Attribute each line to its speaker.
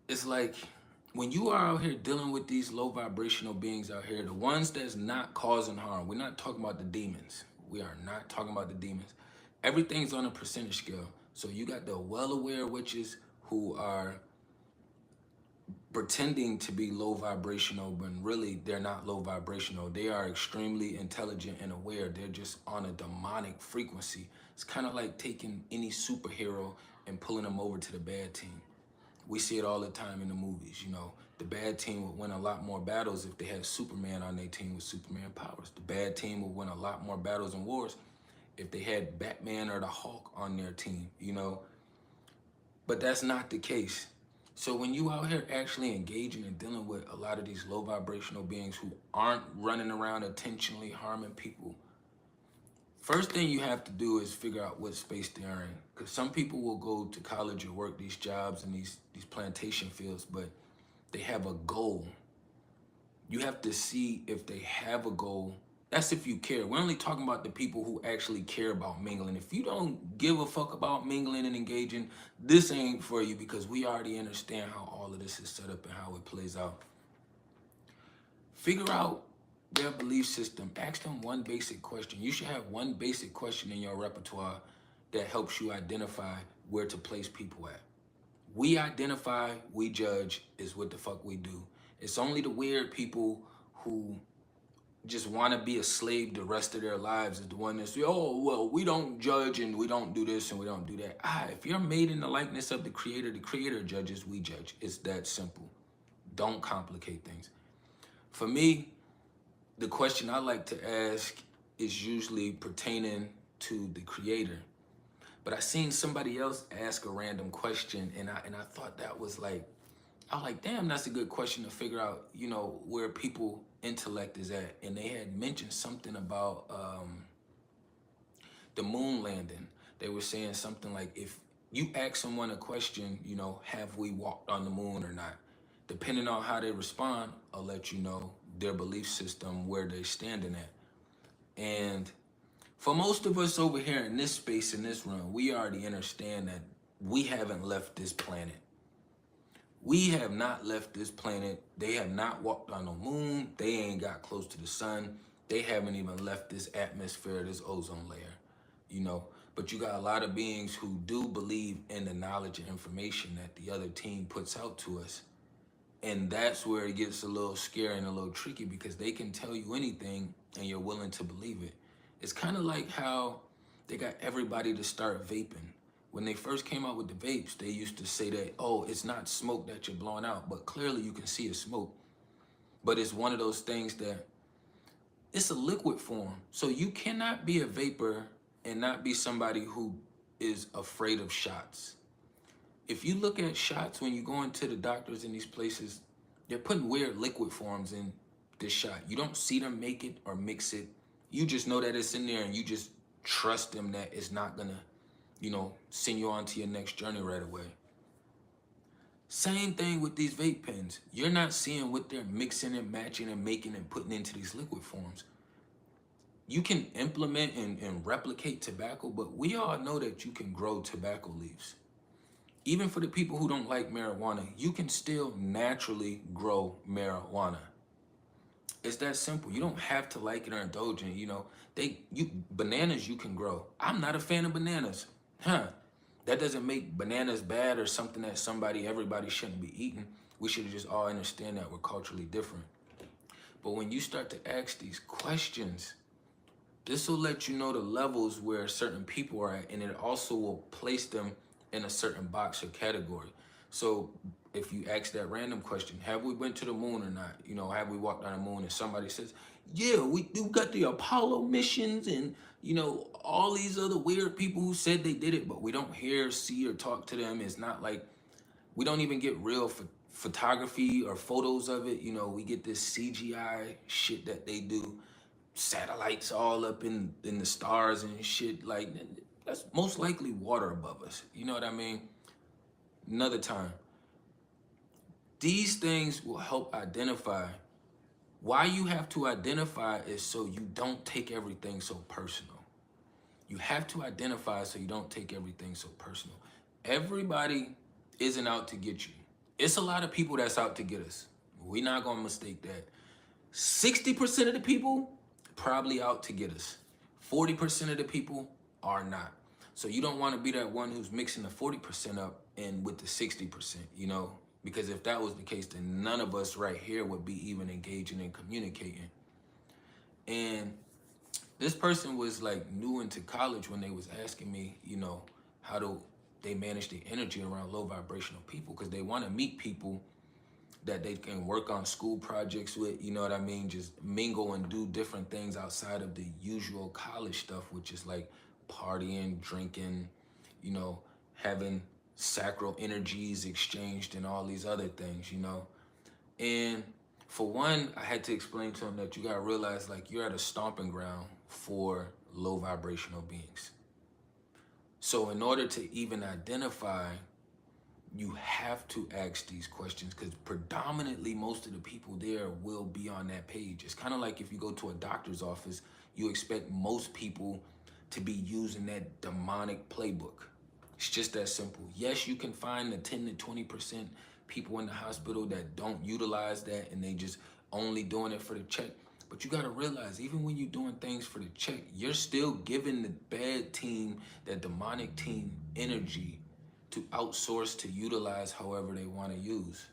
Speaker 1: it's like when you are out here dealing with these low vibrational beings out here, the ones that's not causing harm, we're not talking about the demons. We are not talking about the demons. Everything's on a percentage scale. So you got the well-aware witches who are pretending to be low vibrational, but really they're not low vibrational. They are extremely intelligent and aware. They're just on a demonic frequency. It's kind of like taking any superhero and pulling them over to the bad team. We see it all the time in the movies. You know, the bad team would win a lot more battles if they had Superman on their team with Superman powers. The bad team would win a lot more battles and wars if they had Batman or the Hulk on their team, you know. But that's not the case. So when you out here actually engaging and dealing with a lot of these low vibrational beings who aren't running around intentionally harming people, first thing you have to do is figure out what space they're in. Because some people will go to college or work these jobs in these plantation fields, but they have a goal. You have to see if they have a goal. That's if you care. We're only talking about the people who actually care about mingling. If you don't give a fuck about mingling and engaging, this ain't for you because we already understand how all of this is set up and how it plays out. Figure out their belief system. Ask them one basic question. You should have one basic question in your repertoire that helps you identify where to place people at. We identify, we judge is what the fuck we do. It's only the weird people who just want to be a slave the rest of their lives is the one that's, oh, well, we don't judge and we don't do this and we don't do that. If you're made in the likeness of the creator judges, we judge. It's that simple. Don't complicate things. For me, the question I like to ask is usually pertaining to the creator. But I seen somebody else ask a random question and I thought that was like, I was like, damn, that's a good question to figure out, you know, where people intellect is at. And they had mentioned something about the moon landing. They were saying something like, if you ask someone a question, you know, have we walked on the moon or not? Depending on how they respond, I'll let you know their belief system, where they're standing at. And for most of us over here in this space, in this room, we already understand that we haven't left this planet. We have not left this planet. They have not walked on the moon. They ain't got close to the sun. They haven't even left this atmosphere, this ozone layer, you know. But you got a lot of beings who do believe in the knowledge and information that the other team puts out to us. And that's where it gets a little scary and a little tricky because they can tell you anything and you're willing to believe it. It's kind of like how they got everybody to start vaping. When they first came out with the vapes, they used to say that, oh, it's not smoke that you're blowing out, but clearly you can see it's smoke. But it's one of those things that it's a liquid form. So you cannot be a vapor and not be somebody who is afraid of shots. If you look at shots when you go into the doctors in these places, they're putting weird liquid forms in this shot. You don't see them make it or mix it. You just know that it's in there and you just trust them that it's not gonna, you know, send you on to your next journey right away. Same thing with these vape pens. You're not seeing what they're mixing and matching and making and putting into these liquid forms. You can implement and replicate tobacco, but we all know that you can grow tobacco leaves. Even for the people who don't like marijuana, you can still naturally grow marijuana. It's that simple. You don't have to like it or indulge in it. You know, bananas you can grow. I'm not a fan of bananas. That doesn't make bananas bad or something that everybody shouldn't be eating. We should just all understand that we're culturally different. But when you start to ask these questions, this will let you know the levels where certain people are at, and it also will place them in a certain box or category. So if you ask that random question, have we went to the moon or not? You know, have we walked on the moon? And somebody says, yeah, we got the Apollo missions and, you know, all these other weird people who said they did it, but we don't hear, see, or talk to them. It's not like, we don't even get real photography or photos of it. You know, we get this CGI shit that they do. Satellites all up in the stars and shit. Like, that's most likely water above us. You know what I mean? Another time. These things will help identify. Why you have to identify is so you don't take everything so personal. You have to identify so you don't take everything so personal. Everybody isn't out to get you. It's a lot of people that's out to get us. We're not gonna mistake that. 60% of the people probably out to get us. 40% of the people are not. So you don't want to be that one who's mixing the 40% up and with the 60%, you know? Because if that was the case, then none of us right here would be even engaging and communicating. And this person was like new into college when they was asking me, you know, how do they manage the energy around low vibrational people? Because they want to meet people that they can work on school projects with, you know what I mean? Just mingle and do different things outside of the usual college stuff, which is like partying, drinking, you know, having sacral energies exchanged and all these other things, you know? And for one, I had to explain to him that you gotta realize like you're at a stomping ground for low vibrational beings. So in order to even identify, you have to ask these questions because predominantly most of the people there will be on that page. It's kind of like if you go to a doctor's office, you expect most people to be using that demonic playbook. It's just that simple. Yes, you can find the 10 to 20% people in the hospital that don't utilize that and they just only doing it for the check. But you gotta realize, even when you're doing things for the check, you're still giving the bad team, that demonic team, energy to outsource, to utilize however they want to use.